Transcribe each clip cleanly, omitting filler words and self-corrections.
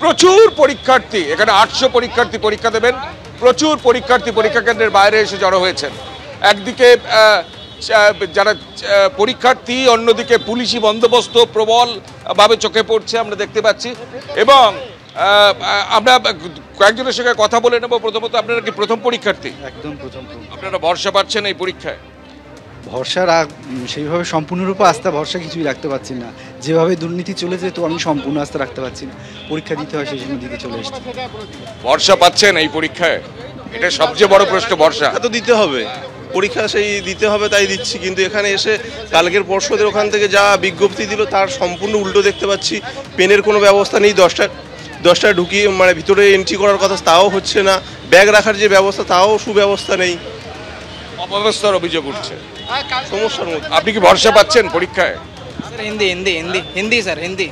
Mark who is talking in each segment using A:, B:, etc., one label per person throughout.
A: প্রচুর পরীক্ষার্থী, এখানে 800 পরীক্ষার্থী পরীক্ষা দেবেন। প্রচুর পরীক্ষার্থী পরীক্ষা কেন্দ্রের বাইরে এসে জড়ো হয়েছেন। একদিকে যারা পরীক্ষার্থী, অন্যদিকে পুলিশি বন্দোবস্ত প্রবলভাবে চোখে পড়ছে আমরা দেখতে পাচ্ছি। এবং আমরা কয়েকজনের সঙ্গে কথা বলে নেব। প্রথমত, আপনারা কি প্রথম পরীক্ষার্থী?
B: একদম প্রথম।
A: আপনারা ভরসা পাচ্ছেন এই পরীক্ষায়?
B: ভরসা সেইভাবে সম্পূর্ণরূপে আস্থা ভরসা কিছুই রাখতে পারছি না। যেভাবে দুর্নীতি চলেছে তো আমি সম্পূর্ণ আস্থা রাখতে পারছি না। পরীক্ষা দিতে হয় সেই জন্য দিতে চলে এসেছি।
A: ভরসা পাচ্ছেন এই পরীক্ষায়? এটা সবচেয়ে বড় প্রশ্ন। ভরসা
C: তো দিতে হবে, পরীক্ষা সেই দিতে হবে, তাই দিচ্ছি। কিন্তু এখানে এসে কালকের পর্ষদের ওখান থেকে যা বিজ্ঞপ্তি দিল তার সম্পূর্ণ উল্টো দেখতে পাচ্ছি। পেনের কোনো ব্যবস্থা নেই, 10টায় ঢুকিয়ে মানে ভিতরে এন্ট্রি করার কথা তাও হচ্ছে না। ব্যাগ রাখার যে ব্যবস্থা তাও সুব্যবস্থা নেই।
A: অব্যবস্থার অভিযোগ উঠছে
C: সমস্যার মধ্যে।
A: আপনি কি ভরসা পাচ্ছেন পরীক্ষায়?
D: सर हिंदी हिंदी हिंदी हिंदी सर हिंदी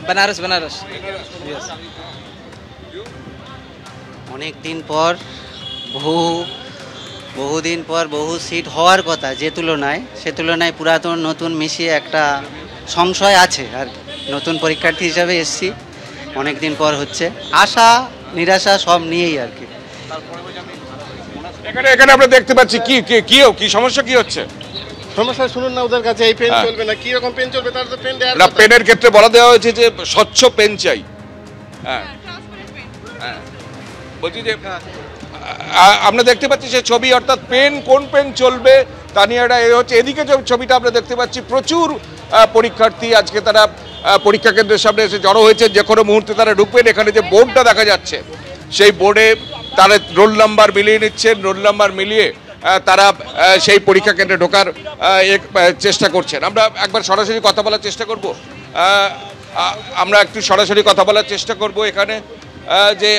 D: बनारस बनारस
E: অনেক দিন পর বহুদিন পর বহু সিট হওয়ার কথা, যে তুলনায় সে তুলনায় পুরাতন নতুন মিশিয়ে একটা সংশয় আছে। আর নতুন পরীক্ষার্থী হিসাবে এসছি, অনেক দিন পর হচ্ছে, আশা নিরাশা সব নিয়েই আর কি।
A: এখানে আমরা দেখতে পাচ্ছি কি সমস্যা কি হচ্ছে?
F: সমস্যা শুনুন না ওদের কাছে। এই পেন চলবে না, কি রকম পেন চলবে তার তো পেন দেওয়ার
A: না, পেনের ক্ষেত্রে বলা দেওয়া হয়েছে যে স্বচ্ছ পেন চাই। হ্যাঁ, বলছি যে আমরা দেখতে পাচ্ছি সে ছবি, অর্থাৎ পেন, কোন পেন চলবে তা নিয়ে একটা হচ্ছে। এদিকে যে ছবিটা আমরা দেখতে পাচ্ছি, প্রচুর পরীক্ষার্থী আজকে তারা পরীক্ষা কেন্দ্রের সামনে এসে জড়ো হয়েছে। যে কোনো মুহূর্তে তারা ঢুকবেন। এখানে যে বোর্ডটা দেখা যাচ্ছে, সেই বোর্ডে তারা রোল নাম্বার মিলিয়ে নিচ্ছেন। রোল নাম্বার মিলিয়ে তারা সেই পরীক্ষা কেন্দ্রে ঢোকার চেষ্টা করছেন। আমরা একবার সরাসরি কথা বলার চেষ্টা করব। আমরা একটু সরাসরি কথা বলার চেষ্টা করব এখানে। যে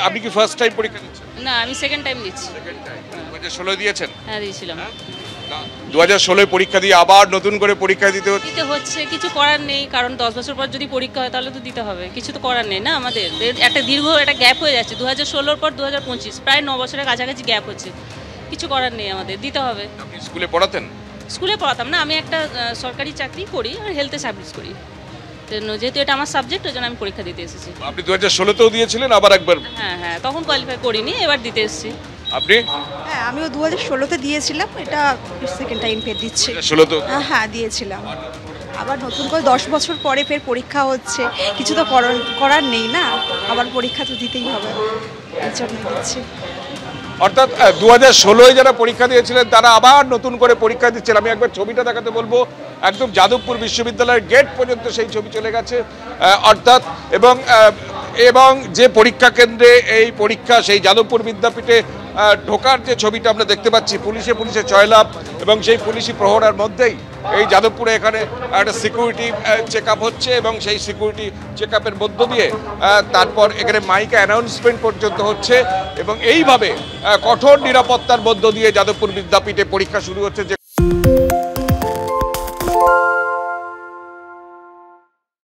A: আপনি কি ফার্স্ট টাইম পরীক্ষা দিচ্ছেন?
G: না, আমি সেকেন্ড টাইম দিচ্ছি।
A: 2016 দিয়েছেন?
G: হ্যাঁ, দিয়েছিলাম।
A: 2016 পরীক্ষা দিয়ে আবার নতুন করে পরীক্ষা দিতে
G: হচ্ছে। কিছু করার নেই, কারণ 10 বছর পর যদি পরীক্ষা হয় তাহলে তো দিতে হবে। কিছু তো করার নেই না, আমাদের একটা দীর্ঘ একটা গ্যাপ হয়ে যাচ্ছে। 2016 পর 2025, প্রায় 9 বছরের কাছাকাছি গ্যাপ হচ্ছে। কিছু করার নেই, আমাদের দিতে হবে।
A: আপনি স্কুলে পড়াতেন?
G: স্কুলে পড়াতাম না, আমি একটা সরকারি চাকরি করি আর হেলথে সার্ভিস করি। যেহেতু এটা আমার সাবজেক্ট, ওই জন্য আমি পরীক্ষা দিতে এসেছি।
A: আপনি 2016তেও দিয়েছিলেন আবার একবার?
G: হ্যাঁ, তখন কোয়ালিফাই করিনি, এবার দিতে এসেছি।
A: আপনি?
H: হ্যাঁ, আমিও 2016তে দিয়েছিলাম, এটা সেকেন্ড টাইম ফের দিচ্ছি।
A: 2016
H: হ্যাঁ, দিয়েছিলাম। আবার নতুন করে 10 বছর পরে ফের পরীক্ষা হচ্ছে, কিছু তো করার নেই না, আবার পরীক্ষা তো দিতেই হবে, এর জন্যই দিচ্ছি।
A: অর্থাৎ 2016 যারা পরীক্ষা দিয়েছিলেন তারা আবার নতুন করে পরীক্ষা দিচ্ছেন। আমি একবার ছবিটা দেখাতে বলবো। একদম যাদবপুর বিশ্ববিদ্যালয়ের গেট পর্যন্ত সেই ছবি চলে গেছে। অর্থাৎ এবং যে পরীক্ষা কেন্দ্রে এই পরীক্ষা, সেই যাদবপুর বিদ্যাপীঠে ঢোকার যে ছবিটা আমরা দেখতে পাচ্ছি, পুলিশে জয়লাভ এবং সেই পুলিশি প্রহরার মধ্যেই এই যাদবপুরে এখানে একটা সিকিউরিটি চেক আপ হচ্ছে। এবং সেই সিকিউরিটি চেক আপের মধ্য দিয়ে তারপর এখানে মাইকে অ্যানাউন্সমেন্ট পর্যন্ত হচ্ছে। এবং এইভাবে কঠোর নিরাপত্তার মধ্য দিয়ে যাদবপুর বিদ্যাপীঠে পরীক্ষা শুরু হচ্ছে।